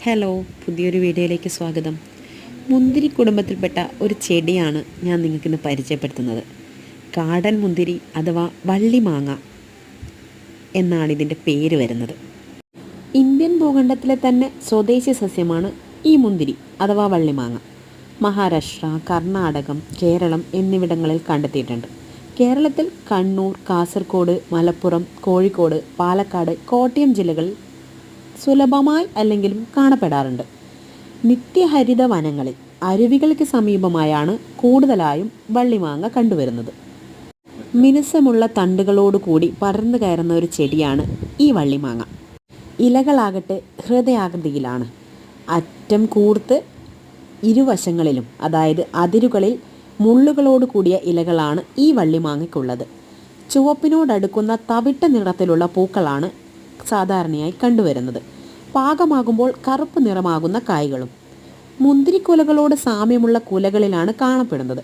Hello, പുതിയൊരു വീഡിയോയിലേക്ക് സ്വാഗതം. മുന്തിരി കുടുംബത്തിൽപ്പെട്ട ഒരു ചെടിയാണ് ഞാൻ നിങ്ങൾക്കിന്ന് പരിചയപ്പെടുത്തുന്നത്. കാടൻ മുന്തിരി അഥവാ വള്ളിമാങ്ങ എന്നാണ് ഇതിൻ്റെ പേര് വരുന്നത്. ഇന്ത്യൻ ഭൂഖണ്ഡത്തിലെ തന്നെ സ്വദേശി സസ്യമാണ് ഈ മുന്തിരി അഥവാ വള്ളിമാങ്ങ. മഹാരാഷ്ട്ര, കർണാടകം, കേരളം എന്നിവിടങ്ങളിൽ കണ്ടെത്തിയിട്ടുണ്ട്. കേരളത്തിൽ കണ്ണൂർ, കാസർഗോഡ്, മലപ്പുറം, കോഴിക്കോട്, പാലക്കാട്, കോട്ടയം ജില്ലകളിൽ സുലഭമായി അല്ലെങ്കിലും കാണപ്പെടാറുണ്ട്. നിത്യഹരിത വനങ്ങളിൽ അരുവികൾക്ക് സമീപമായാണ് കൂടുതലായും വള്ളിമാങ്ങ കണ്ടുവരുന്നത്. മിനുസമുള്ള തണ്ടുകളോടുകൂടി പടർന്നു കയറുന്ന ഒരു ചെടിയാണ് ഈ വള്ളിമാങ്ങ. ഇലകളാകട്ടെ ഹൃദയാകൃതിയിലാണ്. അറ്റം കൂർത്ത് ഇരുവശങ്ങളിലും, അതായത് അതിരുകളിൽ മുള്ളുകളോട് കൂടിയ ഇലകളാണ് ഈ വള്ളിമാങ്ങയ്ക്കുള്ളത്. ചുവപ്പിനോടടുക്കുന്ന തവിട്ട നിറത്തിലുള്ള പൂക്കളാണ് സാധാരണയായി കണ്ടുവരുന്നത്. പാകമാകുമ്പോൾ കറുപ്പ് നിറമാകുന്ന കായ്കളും. മുന്തിരിക്കുലകളോട് സാമ്യമുള്ള കുലകളിലാണ് കാണപ്പെടുന്നത്.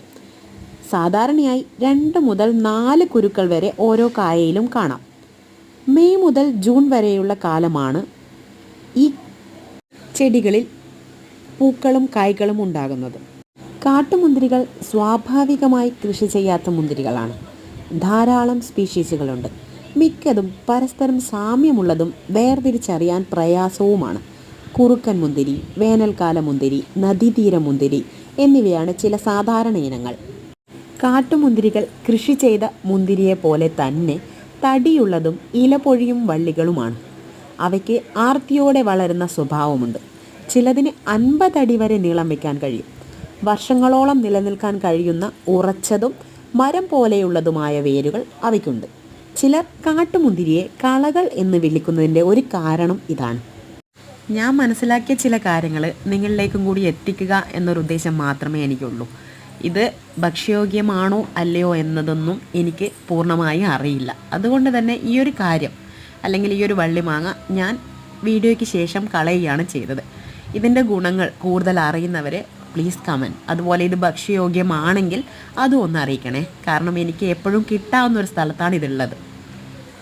സാധാരണയായി 2 മുതൽ 4 കുരുക്കൾ വരെ ഓരോ കായയിലും കാണാം. മെയ് മുതൽ ജൂൺ വരെയുള്ള കാലമാണ് ഈ ചെടികളിൽ പൂക്കളും കായ്കളും ഉണ്ടാകുന്നത്. കാട്ടുമുന്തിരികൾ സ്വാഭാവികമായി കൃഷി ചെയ്യാത്ത മുന്തിരികളാണ്. ധാരാളം സ്പീഷീസുകളുണ്ട്. മിക്കതും പരസ്പരം സാമ്യമുള്ളതും വേർതിരിച്ചറിയാൻ പ്രയാസവുമാണ്. കുറുക്കൻ മുന്തിരി, വേനൽക്കാല മുന്തിരി, നദീതീര മുന്തിരി എന്നിവയാണ് ചില സാധാരണ ഇനങ്ങൾ. കാട്ടുമുന്തിരികൾ കൃഷി ചെയ്ത മുന്തിരിയെ പോലെ തന്നെ തടിയുള്ളതും ഇലപൊഴിയും വള്ളികളുമാണ്. അവയ്ക്ക് ആർത്തിയോടെ വളരുന്ന സ്വഭാവമുണ്ട്. ചിലതിന് 50 അടി വരെ നീളം വയ്ക്കാൻ കഴിയും. വർഷങ്ങളോളം നിലനിൽക്കാൻ കഴിയുന്ന ഉറച്ചതും മരം പോലെയുള്ളതുമായ വേരുകൾ അവയ്ക്കുണ്ട്. ചിലർ കാട്ടുമുന്തിരിയെ കളകൾ എന്ന് വിളിക്കുന്നതിൻ്റെ ഒരു കാരണം ഇതാണ്. ഞാൻ മനസ്സിലാക്കിയ ചില കാര്യങ്ങൾ നിങ്ങളിലേക്കും കൂടി എത്തിക്കുക എന്നൊരു ഉദ്ദേശം മാത്രമേ എനിക്കുള്ളൂ. ഇത് ഭക്ഷ്യയോഗ്യമാണോ അല്ലയോ എന്നതൊന്നും എനിക്ക് പൂർണ്ണമായി അറിയില്ല. അതുകൊണ്ട് തന്നെ ഈ ഒരു കാര്യം അല്ലെങ്കിൽ ഈ ഒരു വള്ളിമാങ്ങ ഞാൻ വീഡിയോയ്ക്ക് ശേഷം കളയുകയാണ് ചെയ്തത്. ഇതിൻ്റെ ഗുണങ്ങൾ കൂടുതൽ അറിയുന്നവരെ പ്ലീസ് കമൻറ്റ്. അതുപോലെ ഇത് ഭക്ഷ്യയോഗ്യമാണെങ്കിൽ അതും ഒന്ന് അറിയിക്കണേ. കാരണം എനിക്ക് എപ്പോഴും കിട്ടാവുന്ന ഒരു സ്ഥലത്താണ് ഇതുള്ളത്.